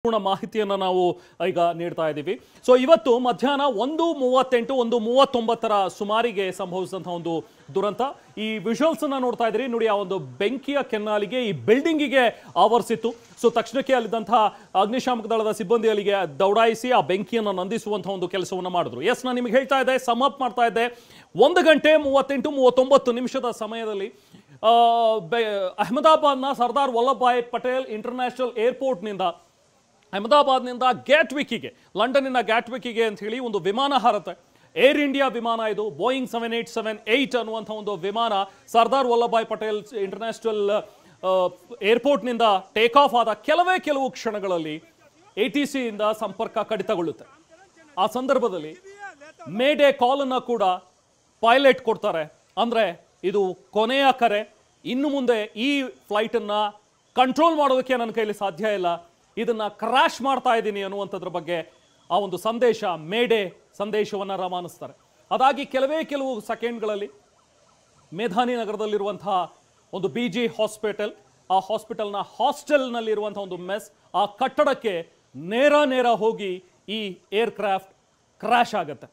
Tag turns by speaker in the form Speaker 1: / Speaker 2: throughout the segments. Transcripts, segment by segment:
Speaker 1: ಪೂರ್ಣ ಮಾಹಿತಿಯನ್ನು ನಾವು ಈಗ ನೀಡ್ತಾ ಇದ್ದೀವಿ. ಸೊ ಇವತ್ತು ಮಧ್ಯಾಹ್ನ 1:38 1:39 ಸುಮಾರಿಗೆ ಸಂಭವಿಸಿದಂತಹ ಒಂದು ದುರಂತ. ಈ ವಿಜುವಲ್ಸ್ ಅನ್ನ ನೋಡ್ತಾ ಇದ್ದೀರಿ ನೋಡಿ. ಆ ಒಂದು ಬೆಂಕಿಯ ಕೆನ್ನಾಲಿಗೆ ಈ ಬಿಲ್ಡಿಂಗಿಗೆ ಆವರಿಸಿತ್ತು. ಸೊ ತಕ್ಷಣಕ್ಕೆ ಅಲ್ಲಿದ್ದಂತಹ ಅಗ್ನಿಶಾಮಕ ದಳದ ಸಿಬ್ಬಂದಿ ಅಲ್ಲಿಗೆ ದೌಡಾಯಿಸಿ ಆ ಬೆಂಕಿಯನ್ನು ನಂದಿಸುವಂತಹ ಒಂದು ಕೆಲಸವನ್ನು ಮಾಡಿದ್ರು. ಎಸ್, ನಾನು ನಿಮಗೆ ಹೇಳ್ತಾ ಇದ್ದೆ, ಸಮ್ ಅಪ್ ಮಾಡ್ತಾ ಇದ್ದೆ. 1:38-39 ಸಮಯದಲ್ಲಿ ಅಹಮದಾಬಾದ್ನ ಸರ್ದಾರ್ ವಲ್ಲಭಭಾಯ್ ಪಟೇಲ್ ಇಂಟರ್ನ್ಯಾಷನಲ್ ಏರ್ಪೋರ್ಟ್ನಿಂದ ಅಹಮದಾಬಾದ್ನಿಂದ ಗ್ಯಾಟ್ವಿಕ್ಕಿಗೆ, ಲಂಡನ್ನಿನ ಗ್ಯಾಟ್ವಿಕ್ಕಿಗೆ ಅಂತ ಹೇಳಿ ಒಂದು ವಿಮಾನ ಹಾರತ್ತೆ. ಏರ್ ಇಂಡಿಯಾ ವಿಮಾನ ಇದು. ಬೋಯಿಂಗ್ 7878 ಅನ್ನುವಂಥ ಒಂದು ವಿಮಾನ ಸರ್ದಾರ್ ವಲ್ಲಭಭಾಯ್ ಪಟೇಲ್ ಇಂಟರ್ನ್ಯಾಷನಲ್ ಏರ್ಪೋರ್ಟ್ನಿಂದ ಟೇಕ್ ಆಫ್ ಆದ ಕೆಲವು ಕ್ಷಣಗಳಲ್ಲಿ ATCಯಿಂದ ಸಂಪರ್ಕ ಕಡಿತಗೊಳ್ಳುತ್ತೆ. ಆ ಸಂದರ್ಭದಲ್ಲಿ ಮೇಡೇ ಕಾಲ್ ಅನ್ನ ಕೂಡ ಪೈಲಟ್ ಕೊಡ್ತಾರೆ. ಅಂದ್ರೆ ಇದು ಕೊನೆಯ ಕರೆ, ಇನ್ನು ಮುಂದೆ ಈ ಫ್ಲೈಟ್ ಅನ್ನ ಕಂಟ್ರೋಲ್ ಮಾಡೋದಕ್ಕೆ ನನ್ನ ಕೈಲಿ ಸಾಧ್ಯ ಇಲ್ಲ, ಇದನ್ನ ಕ್ರಾಶ್ ಮಾಡ್ತಾ ಇದ್ದೀನಿ ಅನ್ನುವಂಥದ್ರ ಬಗ್ಗೆ ಆ ಒಂದು ಸಂದೇಶ, ಮೇಡೇ ಸಂದೇಶವನ್ನು ರವಾನಿಸ್ತಾರೆ. ಅದಾಗಿ ಕೆಲವು ಸೆಕೆಂಡ್ಗಳಲ್ಲಿ ಮೇಧಾನಿ ನಗರದಲ್ಲಿರುವಂತಹ ಒಂದು BG ಹಾಸ್ಪಿಟಲ್, ಆ ಹಾಸ್ಪಿಟಲ್ನ ಹಾಸ್ಟೆಲ್ನಲ್ಲಿರುವಂತಹ ಒಂದು ಮೆಸ್, ಆ ಕಟ್ಟಡಕ್ಕೆ ನೇರ ಹೋಗಿ ಈ ಏರ್ಕ್ರಾಫ್ಟ್ ಕ್ರಾಶ್ ಆಗುತ್ತೆ.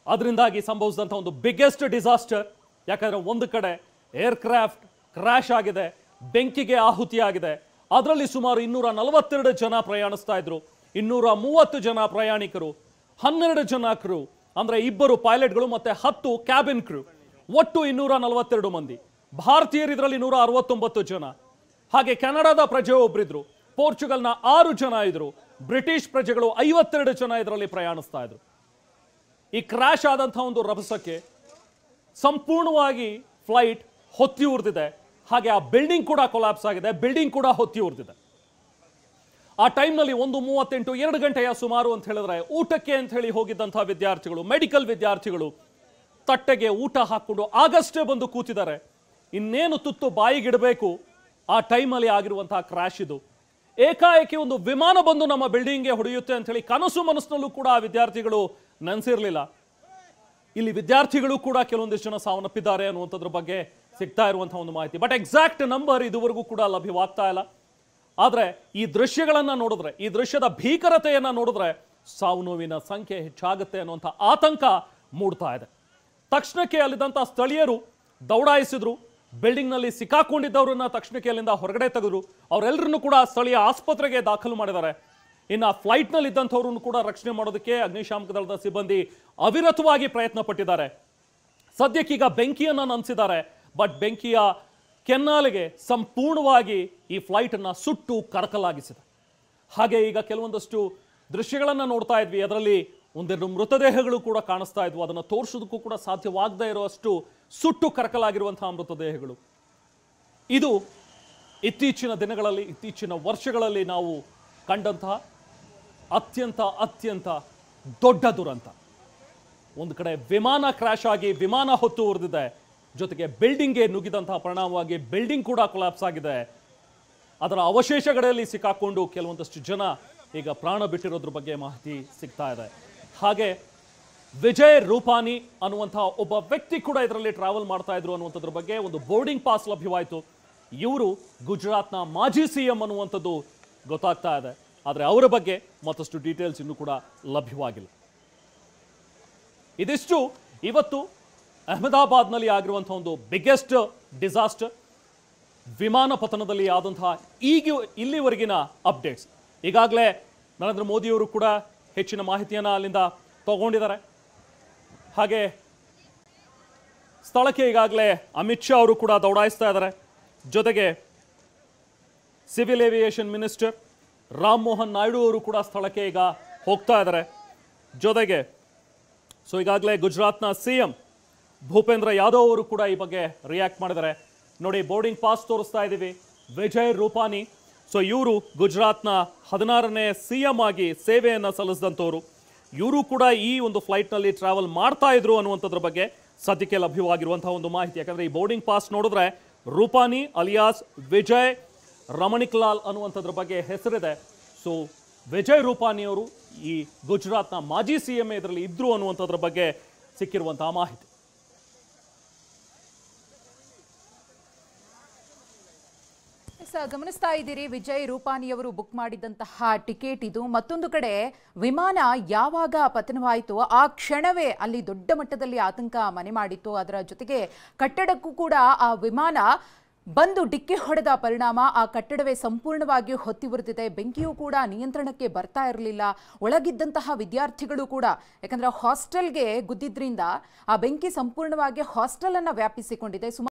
Speaker 1: ಅದರಿಂದಾಗಿ ಸಂಭವಿಸಿದಂಥ ಒಂದು ಬಿಗ್ಗೆಸ್ಟ್ ಡಿಸಾಸ್ಟರ್. ಯಾಕಂದ್ರೆ ಒಂದು ಕಡೆ ಏರ್ಕ್ರಾಫ್ಟ್ ಕ್ರಾಶ್ ಆಗಿದೆ, ಬೆಂಕಿಗೆ ಆಹುತಿಯಾಗಿದೆ. ಅದರಲ್ಲಿ ಸುಮಾರು 242 ಜನ ಪ್ರಯಾಣಿಸ್ತಾ ಇದ್ರು. 230 ಜನ ಪ್ರಯಾಣಿಕರು, 12 ಜನ ಕ್ರೂ, ಅಂದ್ರೆ 2 ಪೈಲಟ್ಗಳು ಮತ್ತೆ 10 ಕ್ಯಾಬಿನ್ ಕ್ರೂ, ಒಟ್ಟು 242 ಮಂದಿ. ಭಾರತೀಯರು ಇದರಲ್ಲಿ 169 ಜನ. ಹಾಗೆ ಕೆನಡಾದ ಪ್ರಜೆ ಒಬ್ಬರಿದ್ರು, ಪೋರ್ಚುಗಲ್ನ 6 ಜನ ಇದ್ರು, ಬ್ರಿಟಿಷ್ ಪ್ರಜೆಗಳು 52 ಜನ ಇದರಲ್ಲಿ ಪ್ರಯಾಣಿಸ್ತಾ ಇದ್ರು. ಈ ಕ್ರಾಶ್ ಆದಂತಹ ಒಂದು ರಭಸಕ್ಕೆ ಸಂಪೂರ್ಣವಾಗಿ ಫ್ಲೈಟ್ ಹೊತ್ತಿ ಉರಿದಿದೆ. ಹಾಗೆ ಆ ಬಿಲ್ಡಿಂಗ್ ಕೂಡ ಕೊಲಾಪ್ಸ್ ಆಗಿದೆ, ಬಿಲ್ಡಿಂಗ್ ಕೂಡ ಹೊತ್ತಿ ಉರಿದಿದೆ. ಆ ಟೈಮ್ನಲ್ಲಿ 1:38 2 ಗಂಟೆಯ ಸುಮಾರು ಅಂತ ಹೇಳಿದ್ರೆ ಊಟಕ್ಕೆ ಅಂತ ಹೇಳಿ ಹೋಗಿದ್ದಂತಹ ವಿದ್ಯಾರ್ಥಿಗಳು, ಮೆಡಿಕಲ್ ವಿದ್ಯಾರ್ಥಿಗಳು ತಟ್ಟೆಗೆ ಊಟ ಹಾಕೊಂಡು ಆಗಷ್ಟೇ ಬಂದು ಕೂತಿದ್ದಾರೆ. ಇನ್ನೇನು ತುತ್ತು ಬಾಯಿಗಿಡಬೇಕು, ಆ ಟೈಮಲ್ಲಿ ಆಗಿರುವಂತಹ ಕ್ರಾಶ್ ಇದು. ಏಕಾಏಕಿ ಒಂದು ವಿಮಾನ ಬಂದು ನಮ್ಮ ಬಿಲ್ಡಿಂಗ್ಗೆ ಹೊಡೆಯುತ್ತೆ ಅಂತ ಹೇಳಿ ಕನಸು ಮನಸ್ಸಿನಲ್ಲೂ ಕೂಡ ಆ ವಿದ್ಯಾರ್ಥಿಗಳು ನೆನೆಸಿರ್ಲಿಲ್ಲ. ಇಲ್ಲಿ ವಿದ್ಯಾರ್ಥಿಗಳು ಕೂಡ ಕೆಲವೊಂದಿಷ್ಟು ಜನ ಸಾವನ್ನಪ್ಪಿದ್ದಾರೆ ಅನ್ನುವಂಥದ್ರ ಬಗ್ಗೆ ಸಿಗ್ತಾ ಇರುವಂತಹ ಒಂದು ಮಾಹಿತಿ. ಬಟ್ ಎಕ್ಸಾಕ್ಟ್ ನಂಬರ್ ಇದುವರೆಗೂ ಕೂಡ ಲಭ್ಯವಾಗ್ತಾ ಇಲ್ಲ. ಆದ್ರೆ ಈ ದೃಶ್ಯಗಳನ್ನ ನೋಡಿದ್ರೆ, ಈ ದೃಶ್ಯದ ಭೀಕರತೆಯನ್ನ ನೋಡಿದ್ರೆ ಸಾವು ನೋವಿನ ಸಂಖ್ಯೆ ಹೆಚ್ಚಾಗುತ್ತೆ ಅನ್ನುವಂಥ ಆತಂಕ ಮೂಡ್ತಾ ಇದೆ. ತಕ್ಷಣಕ್ಕೆ ಅಲ್ಲಿದ್ದಂಥ ಸ್ಥಳೀಯರು ದೌಡಾಯಿಸಿದ್ರು. ಬಿಲ್ಡಿಂಗ್ ನಲ್ಲಿ ಸಿಕ್ಕಾಕೊಂಡಿದ್ದವರನ್ನ ತಕ್ಷಣಕ್ಕೆ ಅಲ್ಲಿಂದ ಹೊರಗಡೆ ತೆಗೆದ್ರು. ಅವರೆಲ್ಲರನ್ನು ಕೂಡ ಸ್ಥಳೀಯ ಆಸ್ಪತ್ರೆಗೆ ದಾಖಲು ಮಾಡಿದ್ದಾರೆ. ಇನ್ನು ಫ್ಲೈಟ್ ನಲ್ಲಿ ಇದ್ದಂಥವ್ರನ್ನು ಕೂಡ ರಕ್ಷಣೆ ಮಾಡೋದಕ್ಕೆ ಅಗ್ನಿಶಾಮಕ ದಳದ ಸಿಬ್ಬಂದಿ ಅವಿರತವಾಗಿ ಪ್ರಯತ್ನ ಪಟ್ಟಿದ್ದಾರೆ. ಸದ್ಯಕ್ಕೀಗ ಬೆಂಕಿಯನ್ನ ನಂದಿಸಿದ್ದಾರೆ. ಬಟ್ ಬೆಂಕಿಯ ಕೆನ್ನಾಲಿಗೆ ಸಂಪೂರ್ಣವಾಗಿ ಈ ಫ್ಲೈಟ್ ಅನ್ನ ಸುಟ್ಟು ಕರಕಲಾಗಿಸಿದೆ. ಹಾಗೆ ಈಗ ಕೆಲವೊಂದಷ್ಟು ದೃಶ್ಯಗಳನ್ನ ನೋಡ್ತಾ ಇದ್ವಿ. ಅದರಲ್ಲಿ ಒಂದೆರಡು ಮೃತದೇಹಗಳು ಕೂಡ ಕಾಣಿಸ್ತಾ ಇದ್ವು. ಅದನ್ನು ತೋರಿಸೋದಕ್ಕೂ ಕೂಡ ಸಾಧ್ಯವಾಗದೇ ಇರುವಷ್ಟು ಸುಟ್ಟು ಕರಕಲಾಗಿರುವಂತಹ ಮೃತದೇಹಗಳು. ಇದು ಇತ್ತೀಚಿನ ದಿನಗಳಲ್ಲಿ, ಇತ್ತೀಚಿನ ವರ್ಷಗಳಲ್ಲಿ ನಾವು ಕಂಡಂತಹ ಅತ್ಯಂತ ದೊಡ್ಡ ದುರಂತ. ಒಂದು ಕಡೆ ವಿಮಾನ ಕ್ರಾಶ್ ಆಗಿ ವಿಮಾನ ಹೊತ್ತು ಉರಿದಿದೆ, ಜೊತೆಗೆ ಬಿಲ್ಡಿಂಗ್ಗೆ ನುಗ್ಗಿದಂತಹ ಪರಿಣಾಮವಾಗಿ ಬಿಲ್ಡಿಂಗ್ ಕೂಡ ಕೊಲಾಪ್ಸ್ ಆಗಿದೆ. ಅದರ ಅವಶೇಷಗಳಲ್ಲಿ ಸಿಕ್ಕಾಕೊಂಡು ಕೆಲವೊಂದಷ್ಟು ಜನ ಈಗ ಪ್ರಾಣ ಬಿಟ್ಟಿರೋದ್ರ ಬಗ್ಗೆ ಮಾಹಿತಿ ಸಿಗ್ತಾ ಇದೆ. ಹಾಗೆ ವಿಜಯ್ ರೂಪಾನಿ ಅನ್ನುವಂತಹ ಒಬ್ಬ ವ್ಯಕ್ತಿ ಕೂಡ ಇದರಲ್ಲಿ ಟ್ರಾವೆಲ್ ಮಾಡ್ತಾ ಇದ್ರು ಅನ್ನುವಂಥದ್ರ ಬಗ್ಗೆ ಒಂದು ಬೋರ್ಡಿಂಗ್ ಪಾಸ್ ಲಭ್ಯವಾಯಿತು. ಇವರು ಗುಜರಾತ್ನ ಮಾಜಿ CM ಅನ್ನುವಂಥದ್ದು ಗೊತ್ತಾಗ್ತಾ ಇದೆ. ಆದರೆ ಅವರ ಬಗ್ಗೆ ಮತ್ತಷ್ಟು ಡೀಟೇಲ್ಸ್ ಇನ್ನೂ ಕೂಡ ಲಭ್ಯವಾಗಿಲ್ಲ. ಇದಿಷ್ಟು ಇವತ್ತು ಅಹಮದಾಬಾದ್ನಲ್ಲಿ ಆಗಿರುವಂತಹ ಒಂದು ಬಿಗ್ಗೆಸ್ಟ್ ಡಿಸಾಸ್ಟರ್, ವಿಮಾನ ಪತನದಲ್ಲಿ ಆದಂತಹ ಇಲ್ಲಿವರೆಗಿನ ಅಪ್ಡೇಟ್ಸ್. ಈಗಾಗಲೇ ನರೇಂದ್ರ ಮೋದಿಯವರು ಕೂಡ ಹೆಚ್ಚಿನ ಮಾಹಿತಿಯನ್ನು ಅಲ್ಲಿಂದ ತಗೊಂಡಿದ್ದಾರೆ. ಹಾಗೆ ಸ್ಥಳಕ್ಕೆ ಈಗಾಗಲೇ ಅಮಿತ್ ಶಾ ಅವರು ಕೂಡ ದೌಡಾಯಿಸ್ತಾ ಇದ್ದಾರೆ. ಜೊತೆಗೆ civil aviation minister Ram Mohan Naidu ಅವರು ಕೂಡ ಸ್ಥಳಕ್ಕೆ ಈಗ ಹೋಗ್ತಾ ಇದ್ದಾರೆ. ಜೊತೆಗೆ ಈಗಾಗಲೇ ಗುಜರಾತ್ನ CM ಭೂಪೇಂದ್ರ ಯಾದವ್ ಅವರು ಕೂಡ ಈ ಬಗ್ಗೆ ರಿಯಾಕ್ಟ್ ಮಾಡಿದ್ದಾರೆ. ನೋಡಿ, ಬೋರ್ಡಿಂಗ್ ಪಾಸ್ ತೋರಿಸ್ತಾ ಇದ್ದೀವಿ. ವಿಜಯ್ ರೂಪಾನಿ, ಇವರು ಗುಜರಾತ್ನ 16ನೇ CM ಆಗಿ ಸೇವೆಯನ್ನು ಸಲ್ಲಿಸಿದಂಥವ್ರು. ಇವರು ಕೂಡ ಈ ಒಂದು ಫ್ಲೈಟ್ನಲ್ಲಿ ಟ್ರಾವೆಲ್ ಮಾಡ್ತಾ ಇದ್ರು ಅನ್ನುವಂಥದ್ರ ಬಗ್ಗೆ ಸದ್ಯಕ್ಕೆ ಲಭ್ಯವಾಗಿರುವಂತಹ ಒಂದು ಮಾಹಿತಿ. ಯಾಕಂದ್ರೆ ಈ ಬೋರ್ಡಿಂಗ್ ಪಾಸ್ ನೋಡಿದ್ರೆ ರೂಪಾನಿ ಅಲಿಯಾಸ್ ವಿಜಯ್ ರಮಣಿಕ್ ಲಾಲ್ ಅನ್ನುವಂಥದ್ರ ಬಗ್ಗೆ ಹೆಸರಿದೆ. ವಿಜಯ್ ರೂಪಾನಿ ಅವರು ಈ ಗುಜರಾತ್ನ ಮಾಜಿ CM ಇದರಲ್ಲಿ ಇದ್ರು ಅನ್ನುವಂಥದ್ರ ಬಗ್ಗೆ ಸಿಕ್ಕಿರುವಂತಹ ಮಾಹಿತಿ.
Speaker 2: ಗಮನಿಸ್ತಾ ಇದ್ದೀರಿ ವಿಜಯ್ ರೂಪಾನಿಯವರು ಬುಕ್ ಮಾಡಿದಂತಹ ಟಿಕೆಟ್ ಇದು. ಮತ್ತೊಂದು ಕಡೆ ವಿಮಾನ ಯಾವಾಗ ಪತನವಾಯಿತು ಆ ಕ್ಷಣವೇ ಅಲ್ಲಿ ದೊಡ್ಡ ಮಟ್ಟದಲ್ಲಿ ಆತಂಕ ಮನೆ ಮಾಡಿತ್ತು. ಅದರ ಜೊತೆಗೆ ಕಟ್ಟಡಕ್ಕೂ ಕೂಡ ಆ ವಿಮಾನ ಬಂದು ಡಿಕ್ಕಿ ಹೊಡೆದ ಪರಿಣಾಮ ಆ ಕಟ್ಟಡವೇ ಸಂಪೂರ್ಣವಾಗಿ ಹೊತ್ತಿ ಉರಿದಿದೆ. ಬೆಂಕಿಯೂ ಕೂಡ ನಿಯಂತ್ರಣಕ್ಕೆ ಬರ್ತಾ ಇರಲಿಲ್ಲ. ಒಳಗಿದ್ದಂತಹ ವಿದ್ಯಾರ್ಥಿಗಳು ಕೂಡ, ಯಾಕಂದ್ರೆ ಹಾಸ್ಟೆಲ್ಗೆ ಗುದ್ದಿದ್ರಿಂದ ಆ ಬೆಂಕಿ ಸಂಪೂರ್ಣವಾಗಿ ಹಾಸ್ಟೆಲ್ ಅನ್ನ ವ್ಯಾಪಿಸಿಕೊಂಡಿದೆ.